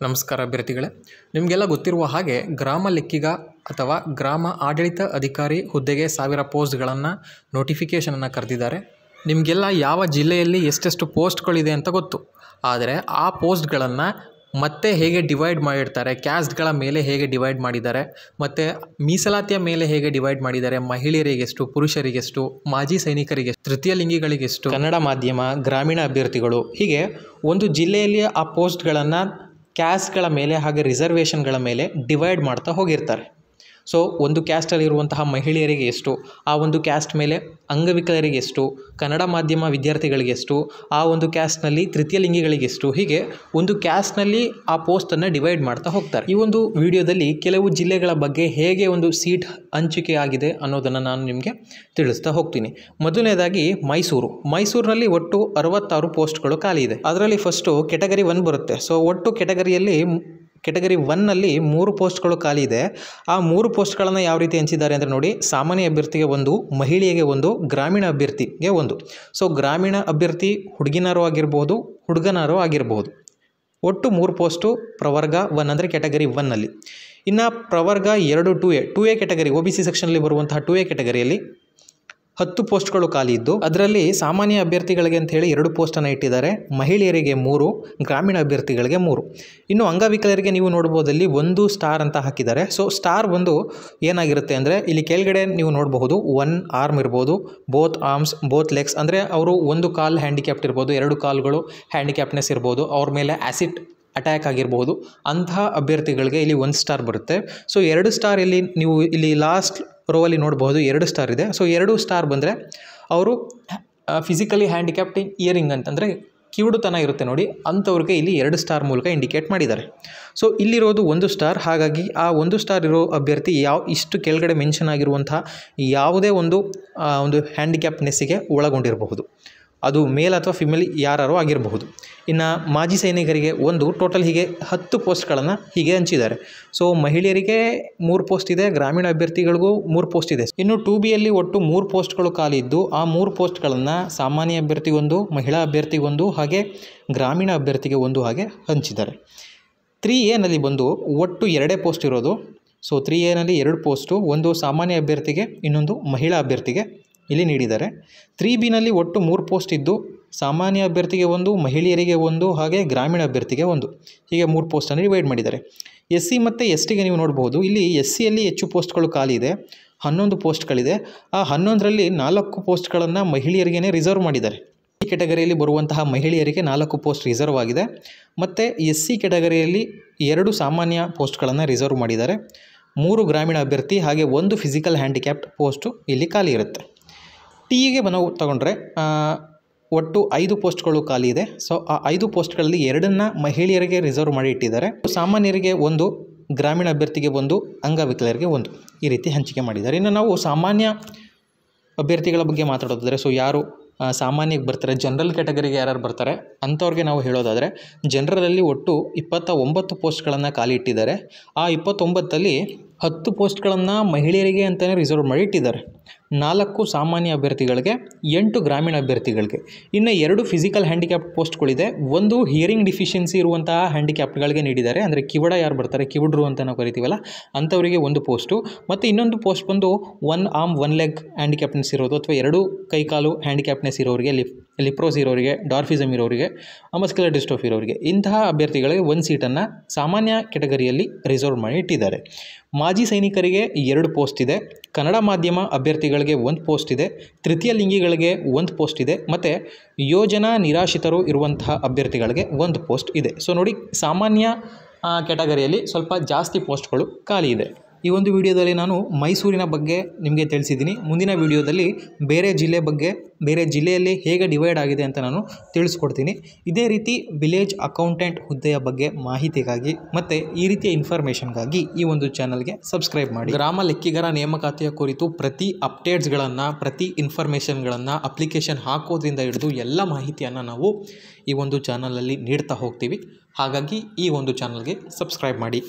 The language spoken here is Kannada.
ನಮಸ್ಕಾರ ಅಭ್ಯರ್ಥಿಗಳೇ, ನಿಮಗೆಲ್ಲ ಗೊತ್ತಿರುವ ಹಾಗೆ ಗ್ರಾಮ ಲೆಕ್ಕಿಗ ಅಥವಾ ಗ್ರಾಮ ಆಡಳಿತ ಅಧಿಕಾರಿ ಹುದ್ದೆಗೆ 1000 ಪೋಸ್ಟ್ಗಳನ್ನು ನೋಟಿಫಿಕೇಷನನ್ನು ಕರೆದಿದ್ದಾರೆ. ನಿಮಗೆಲ್ಲ ಯಾವ ಜಿಲ್ಲೆಯಲ್ಲಿ ಎಷ್ಟೆಷ್ಟು ಪೋಸ್ಟ್ಗಳಿದೆ ಅಂತ ಗೊತ್ತು. ಆದರೆ ಆ ಪೋಸ್ಟ್ಗಳನ್ನು ಮತ್ತೆ ಹೇಗೆ ಡಿವೈಡ್ ಮಾಡಿರ್ತಾರೆ, ಕ್ಯಾಸ್ಟ್ಗಳ ಮೇಲೆ ಹೇಗೆ ಡಿವೈಡ್ ಮಾಡಿದ್ದಾರೆ, ಮತ್ತು ಮೀಸಲಾತಿಯ ಮೇಲೆ ಹೇಗೆ ಡಿವೈಡ್ ಮಾಡಿದ್ದಾರೆ, ಮಹಿಳೆಯರಿಗೆಷ್ಟು, ಪುರುಷರಿಗೆಷ್ಟು, ಮಾಜಿ ಸೈನಿಕರಿಗೆಷ್ಟು, ತೃತೀಯ ಲಿಂಗಿಗಳಿಗೆಷ್ಟು, ಕನ್ನಡ ಮಾಧ್ಯಮ, ಗ್ರಾಮೀಣ ಅಭ್ಯರ್ಥಿಗಳು, ಹೀಗೆ ಒಂದು ಜಿಲ್ಲೆಯಲ್ಲಿ ಆ ಪೋಸ್ಟ್ಗಳನ್ನು ಕ್ಯಾಸ್ಟ್ಗಳ ಮೇಲೆ ಹಾಗೆ ರಿಸರ್ವೇಷನ್ಗಳ ಮೇಲೆ ಡಿವೈಡ್ ಮಾಡ್ತಾ ಹೋಗಿರ್ತಾರೆ. ಸೊ ಒಂದು ಕ್ಯಾಸ್ಟಲ್ಲಿರುವಂತಹ ಮಹಿಳೆಯರಿಗೆ ಎಷ್ಟು, ಆ ಒಂದು ಕ್ಯಾಸ್ಟ್ ಮೇಲೆ ಅಂಗವಿಕಲರಿಗೆ ಎಷ್ಟು, ಕನ್ನಡ ಮಾಧ್ಯಮ ವಿದ್ಯಾರ್ಥಿಗಳಿಗೆ ಎಷ್ಟು, ಆ ಒಂದು ಕ್ಯಾಸ್ಟ್ನಲ್ಲಿ ತೃತೀಯ ಲಿಂಗಿಗಳಿಗೆ ಎಷ್ಟು, ಹೀಗೆ ಒಂದು ಕ್ಯಾಸ್ಟ್ನಲ್ಲಿ ಆ ಪೋಸ್ಟನ್ನು ಡಿವೈಡ್ ಮಾಡ್ತಾ ಹೋಗ್ತಾರೆ. ಈ ಒಂದು ವಿಡಿಯೋದಲ್ಲಿ ಕೆಲವು ಜಿಲ್ಲೆಗಳ ಬಗ್ಗೆ ಹೇಗೆ ಒಂದು ಸೀಟ್ ಹಂಚಿಕೆ ಆಗಿದೆ ಅನ್ನೋದನ್ನು ನಾನು ನಿಮಗೆ ತಿಳಿಸ್ತಾ ಹೋಗ್ತೀನಿ. ಮೊದಲನೇದಾಗಿ ಮೈಸೂರಿನಲ್ಲಿ ಒಟ್ಟು 66 ಪೋಸ್ಟ್ಗಳು ಖಾಲಿ ಇದೆ. ಅದರಲ್ಲಿ ಫಸ್ಟು ಕೆಟಗರಿ 1 ಬರುತ್ತೆ. ಸೊ ಒಟ್ಟು ಕೆಟಗರಿ 1ನಲ್ಲಿ 3 ಪೋಸ್ಟ್ಗಳು ಖಾಲಿ ಇದೆ. ಆ 3 ಪೋಸ್ಟ್ಗಳನ್ನು ಯಾವ ರೀತಿ ಹಂಚಿದ್ದಾರೆ ಅಂದರೆ ನೋಡಿ, ಸಾಮಾನ್ಯ ಅಭ್ಯರ್ಥಿಗೆ 1, ಮಹಿಳೆಗೆ 1, ಗ್ರಾಮೀಣ ಅಭ್ಯರ್ಥಿಗೆ 1. ಸೊ ಗ್ರಾಮೀಣ ಅಭ್ಯರ್ಥಿ ಹುಡುಗಿನರು ಆಗಿರ್ಬೋದು, ಹುಡುಗನರು ಆಗಿರಬಹುದು. ಒಟ್ಟು 3 ಪೋಸ್ಟು ಪ್ರವರ್ಗ 1 ಅಂದರೆ ಕೆಟಗರಿ 1ನಲ್ಲಿ. ಇನ್ನು ಪ್ರವರ್ಗ 2 2A ಕೆಟಗರಿ, OBC ಸೆಕ್ಷನಲ್ಲಿ ಬರುವಂತಹ 2A ಕೆಟಗರಿಯಲ್ಲಿ 10 ಪೋಸ್ಟ್ಗಳು ಖಾಲಿ ಇದ್ದು, ಅದರಲ್ಲಿ ಸಾಮಾನ್ಯ ಅಭ್ಯರ್ಥಿಗಳಿಗೆ ಅಂತ ಹೇಳಿ 2 ಪೋಸ್ಟನ್ನು ಇಟ್ಟಿದ್ದಾರೆ. ಮಹಿಳೆಯರಿಗೆ 3, ಗ್ರಾಮೀಣ ಅಭ್ಯರ್ಥಿಗಳಿಗೆ 3. ಇನ್ನು ಅಂಗವಿಕಲರಿಗೆ ನೀವು ನೋಡ್ಬೋದು, ಅಲ್ಲಿ 1 ಸ್ಟಾರ್ ಅಂತ ಹಾಕಿದ್ದಾರೆ. ಸೊ ಸ್ಟಾರ್ ಒಂದು ಏನಾಗಿರುತ್ತೆ ಅಂದರೆ, ಇಲ್ಲಿ ಕೆಳಗಡೆ ನೀವು ನೋಡಬಹುದು 1 ಆರ್ಮ್ ಇರ್ಬೋದು, ಬೋತ್ ಆರ್ಮ್ಸ್, ಬೋತ್ ಲೆಗ್ಸ್, ಅಂದರೆ ಅವರು 1 ಕಾಲು ಹ್ಯಾಂಡಿಕ್ಯಾಪ್ಟ್ ಇರ್ಬೋದು, 2 ಕಾಲುಗಳು ಹ್ಯಾಂಡಿಕ್ಯಾಪ್ನೆಸ್ ಇರ್ಬೋದು, ಅವ್ರ ಮೇಲೆ ಆ್ಯಸಿಡ್ ಅಟ್ಯಾಕ್ ಆಗಿರಬಹುದು. ಅಂತಹ ಅಭ್ಯರ್ಥಿಗಳಿಗೆ ಇಲ್ಲಿ 1 ಸ್ಟಾರ್ ಬರುತ್ತೆ. ಸೊ 2 ಸ್ಟಾರ್ ನೀವು ಇಲ್ಲಿ ಲಾಸ್ಟ್ ರೋವಲ್ಲಿ ನೋಡಬಹುದು 2 ಸ್ಟಾರ್ ಇದೆ. ಸೊ 2 ಸ್ಟಾರ್ ಬಂದರೆ ಅವರು ಫಿಸಿಕಲಿ ಹ್ಯಾಂಡಿಕ್ಯಾಪ್ಟ್ ಇಯರಿಂಗ್ ಅಂತಂದರೆ ಕಿವುಡುತನ ಇರುತ್ತೆ ನೋಡಿ, ಅಂಥವ್ರಿಗೆ ಇಲ್ಲಿ 2 ಸ್ಟಾರ್ ಮೂಲಕ ಇಂಡಿಕೇಟ್ ಮಾಡಿದ್ದಾರೆ. ಸೊ ಇಲ್ಲಿರೋದು 1 ಸ್ಟಾರ್. ಹಾಗಾಗಿ ಆ 1 ಸ್ಟಾರ್ ಇರೋ ಅಭ್ಯರ್ಥಿ ಇಷ್ಟು ಕೆಳಗಡೆ ಮೆನ್ಷನ್ ಆಗಿರುವಂತಹ ಯಾವುದೇ ಒಂದು ಹ್ಯಾಂಡಿಕ್ಯಾಪ್ನೆಸ್ಸಿಗೆ ಒಳಗೊಂಡಿರಬಹುದು. ಅದು ಮೇಲ್ ಅಥವಾ ಫಿಮೇಲ್ ಯಾರು ಆಗಿರಬಹುದು. ಇನ್ನು ಮಾಜಿ ಸೈನಿಕರಿಗೆ 1, ಟೋಟಲ್ ಹೀಗೆ 10 ಪೋಸ್ಟ್ಗಳನ್ನು ಹೀಗೆ ಹಂಚಿದ್ದಾರೆ. ಸೊ ಮಹಿಳೆಯರಿಗೆ 3 ಪೋಸ್ಟ್ ಇದೆ, ಗ್ರಾಮೀಣ ಅಭ್ಯರ್ಥಿಗಳಿಗೂ 3 ಪೋಸ್ಟ್ ಇದೆ. ಇನ್ನು 2Bಯಲ್ಲಿ ಒಟ್ಟು 3 ಪೋಸ್ಟ್ಗಳು ಖಾಲಿ ಇದ್ದು, ಆ 3 ಪೋಸ್ಟ್ಗಳನ್ನು ಸಾಮಾನ್ಯ ಅಭ್ಯರ್ಥಿಗೆ 1, ಮಹಿಳಾ ಅಭ್ಯರ್ಥಿಗೆ 1 ಹಾಗೆ ಗ್ರಾಮೀಣ ಅಭ್ಯರ್ಥಿಗೆ 1 ಹಾಗೆ ಹಂಚಿದ್ದಾರೆ. 3Aನಲ್ಲಿ ಬಂದು ಒಟ್ಟು 2 ಪೋಸ್ಟ್ ಇರೋದು. ಸೊ 3Aನಲ್ಲಿ 2 ಪೋಸ್ಟು, ಒಂದು ಸಾಮಾನ್ಯ ಅಭ್ಯರ್ಥಿಗೆ, ಇನ್ನೊಂದು ಮಹಿಳಾ ಅಭ್ಯರ್ಥಿಗೆ ಇಲ್ಲಿ ನೀಡಿದ್ದಾರೆ. 3Bನಲ್ಲಿ ಒಟ್ಟು 3 ಪೋಸ್ಟ್ ಇದ್ದು, ಸಾಮಾನ್ಯ ಅಭ್ಯರ್ಥಿಗೆ 1, ಮಹಿಳೆಯರಿಗೆ 1 ಹಾಗೆ ಗ್ರಾಮೀಣ ಅಭ್ಯರ್ಥಿಗೆ 1, ಹೀಗೆ 3 ಪೋಸ್ಟನ್ನು ಡಿವೈಡ್ ಮಾಡಿದ್ದಾರೆ. SC ಮತ್ತು STಗೆ ನೀವು ನೋಡ್ಬೋದು, ಇಲ್ಲಿ SCಯಲ್ಲಿ ಹೆಚ್ಚು ಪೋಸ್ಟ್ಗಳು ಖಾಲಿ ಇದೆ, 11 ಪೋಸ್ಟ್ಗಳಿದೆ. ಆ 11ರಲ್ಲಿ 4 ಪೋಸ್ಟ್ಗಳನ್ನು ಮಹಿಳೆಯರಿಗೇ ರಿಸರ್ವ್ ಮಾಡಿದ್ದಾರೆ. ಈ ಕೆಟಗರಿಯಲ್ಲಿ ಬರುವಂತಹ ಮಹಿಳೆಯರಿಗೆ 4 ಪೋಸ್ಟ್ ರಿಸರ್ವ್ ಆಗಿದೆ. ಮತ್ತು SC ಕೆಟಗರಿಯಲ್ಲಿ 2 ಸಾಮಾನ್ಯ ಪೋಸ್ಟ್ಗಳನ್ನು ರಿಸರ್ವ್ ಮಾಡಿದ್ದಾರೆ. 3 ಗ್ರಾಮೀಣ ಅಭ್ಯರ್ಥಿ ಹಾಗೆ 1 ಫಿಸಿಕಲ್ ಹ್ಯಾಂಡಿಕ್ಯಾಪ್ಟ್ ಪೋಸ್ಟು ಇಲ್ಲಿ ಖಾಲಿ ಇರುತ್ತೆ. ಟಿಗೆ ನಾವು ತಗೊಂಡ್ರೆ ಒಟ್ಟು 5 ಪೋಸ್ಟ್ಗಳು ಖಾಲಿ ಇದೆ. ಸೊ ಆ 5 ಪೋಸ್ಟ್ಗಳಲ್ಲಿ 2ನ್ನು ಮಹಿಳೆಯರಿಗೆ ರಿಸರ್ವ್ ಮಾಡಿ ಇಟ್ಟಿದ್ದಾರೆ. ಸಾಮಾನ್ಯರಿಗೆ 1, ಗ್ರಾಮೀಣ ಅಭ್ಯರ್ಥಿಗೆ 1, ಅಂಗವಿಕಲರಿಗೆ 1, ಈ ರೀತಿ ಹಂಚಿಕೆ ಮಾಡಿದ್ದಾರೆ. ಇನ್ನು ನಾವು ಸಾಮಾನ್ಯ ಅಭ್ಯರ್ಥಿಗಳ ಬಗ್ಗೆ ಮಾತಾಡೋದಾದರೆ, ಸೊ ಯಾರು ಸಾಮಾನ್ಯಕ್ಕೆ ಬರ್ತಾರೆ, ಜನರಲ್ ಕ್ಯಾಟಗರಿಗೆ ಯಾರು ಬರ್ತಾರೆ ಅಂಥವ್ರಿಗೆ ನಾವು ಹೇಳೋದಾದರೆ, ಜನರಲಲ್ಲಿ ಒಟ್ಟು 29 ಪೋಸ್ಟ್ಗಳನ್ನು ಖಾಲಿ ಇಟ್ಟಿದ್ದಾರೆ. ಆ 29ರಲ್ಲಿ 10 ಪೋಸ್ಟ್ಗಳನ್ನು ಮಹಿಳೆಯರಿಗೆ ಅಂತಲೇ ರಿಸರ್ವ್ ಮಾಡಿ ಇಟ್ಟಿದ್ದಾರೆ. 4 ಸಾಮಾನ್ಯ ಅಭ್ಯರ್ಥಿಗಳಿಗೆ, 8 ಗ್ರಾಮೀಣ ಅಭ್ಯರ್ಥಿಗಳಿಗೆ. ಇನ್ನು 2 ಫಿಸಿಕಲ್ ಹ್ಯಾಂಡಿಕ್ಯಾಪ್ಟ್ ಪೋಸ್ಟ್ಗಳಿದೆ. 1 ಹಿಯರಿಂಗ್ ಡಿಫಿಷಿಯನ್ಸಿ ಇರುವಂತಹ ಹ್ಯಾಂಡಿಕ್ಯಾಪ್ಟ್ಗಳಿಗೆ ನೀಡಿದ್ದಾರೆ. ಅಂದರೆ ಕಿವುಡ ಯಾರು ಬರ್ತಾರೆ, ಕಿವುಡ್ರು ಅಂತ ನಾವು ಕರಿತೀವಲ್ಲ, ಅಂಥವರಿಗೆ 1 ಪೋಸ್ಟು. ಮತ್ತು ಇನ್ನೊಂದು ಪೋಸ್ಟ್ ಬಂದು 1 ಆರ್ಮ್ 1 ಲೆಗ್ ಹ್ಯಾಂಡಿಕ್ಯಾಪ್ನೆಸ್ ಇರೋದು, ಅಥವಾ 2 ಕೈಕಾಲು ಹ್ಯಾಂಡಿಕ್ಯಾಪ್ನೆಸ್ ಇರೋರಿಗೆ, ಲಿಪ್ರೋಸ್ ಇರೋರಿಗೆ, ಡಾರ್ಫಿಸಮ್ ಇರೋರಿಗೆ, ಮಸ್ಕ್ಯುಲರ್ ಡಿಸ್ಟ್ರೋಫಿ ಇರೋರಿಗೆ, ಇಂತಹ ಅಭ್ಯರ್ಥಿಗಳಿಗೆ 1 ಸೀಟನ್ನು ಸಾಮಾನ್ಯ ಕೆಟಗರಿಯಲ್ಲಿ ರಿಸರ್ವ್ ಮಾಡಿ ಇಟ್ಟಿದ್ದಾರೆ. ಮಾಜಿ ಸೈನಿಕರಿಗೆ 2 ಪೋಸ್ಟ್ ಇದೆ, ಕನ್ನಡ ಮಾಧ್ಯಮ ಅಭ್ಯರ್ಥಿಗಳಿಗೆ 1 ಪೋಸ್ಟ್ ಇದೆ, ತೃತೀಯ ಲಿಂಗಿಗಳಿಗೆ 1 ಪೋಸ್ಟ್ ಇದೆ, ಮತ್ತು ಯೋಜನಾ ನಿರಾಶ್ರಿತರು ಇರುವಂತಹ ಅಭ್ಯರ್ಥಿಗಳಿಗೆ 1 ಪೋಸ್ಟ್ ಇದೆ. ಸೊ ನೋಡಿ, ಸಾಮಾನ್ಯ ಕೆಟಗರಿಯಲ್ಲಿ ಸ್ವಲ್ಪ ಜಾಸ್ತಿ ಪೋಸ್ಟ್ಗಳು ಖಾಲಿ ಇದೆ. ಈ ಒಂದು ವಿಡಿಯೋದಲ್ಲಿ ನಾನು ಮೈಸೂರಿನ ಬಗ್ಗೆ ನಿಮಗೆ ತಿಳಿಸಿದ್ದೀನಿ. ಮುಂದಿನ ವಿಡಿಯೋದಲ್ಲಿ ಬೇರೆ ಜಿಲ್ಲೆ ಬಗ್ಗೆ, ಬೇರೆ ಜಿಲ್ಲೆಯಲ್ಲಿ ಹೇಗೆ ಡಿವೈಡ್ ಆಗಿದೆ ಅಂತ ನಾನು ತಿಳಿಸ್ಕೊಡ್ತೀನಿ. ಇದೇ ರೀತಿ ವಿಲೇಜ್ ಅಕೌಂಟೆಂಟ್ ಹುದ್ದೆಯ ಬಗ್ಗೆ ಮಾಹಿತಿಗಾಗಿ ಮತ್ತು ಈ ರೀತಿಯ ಇನ್ಫಾರ್ಮೇಷನ್ಗಾಗಿ ಈ ಒಂದು ಚಾನಲ್ಗೆ ಸಬ್ಸ್ಕ್ರೈಬ್ ಮಾಡಿ. ಗ್ರಾಮ ಲೆಕ್ಕಿಗರ ನೇಮಕಾತಿಯ ಕುರಿತು ಪ್ರತಿ ಅಪ್ಡೇಟ್ಸ್ಗಳನ್ನು, ಪ್ರತಿ ಇನ್ಫಾರ್ಮೇಷನ್ಗಳನ್ನು, ಅಪ್ಲಿಕೇಶನ್ ಹಾಕೋದ್ರಿಂದ ಹಿಡಿದು ಎಲ್ಲ ಮಾಹಿತಿಯನ್ನು ನಾವು ಈ ಒಂದು ಚಾನಲಲ್ಲಿ ನೀಡ್ತಾ ಹೋಗ್ತೀವಿ. ಹಾಗಾಗಿ ಈ ಒಂದು ಚಾನಲ್ಗೆ ಸಬ್ಸ್ಕ್ರೈಬ್ ಮಾಡಿ.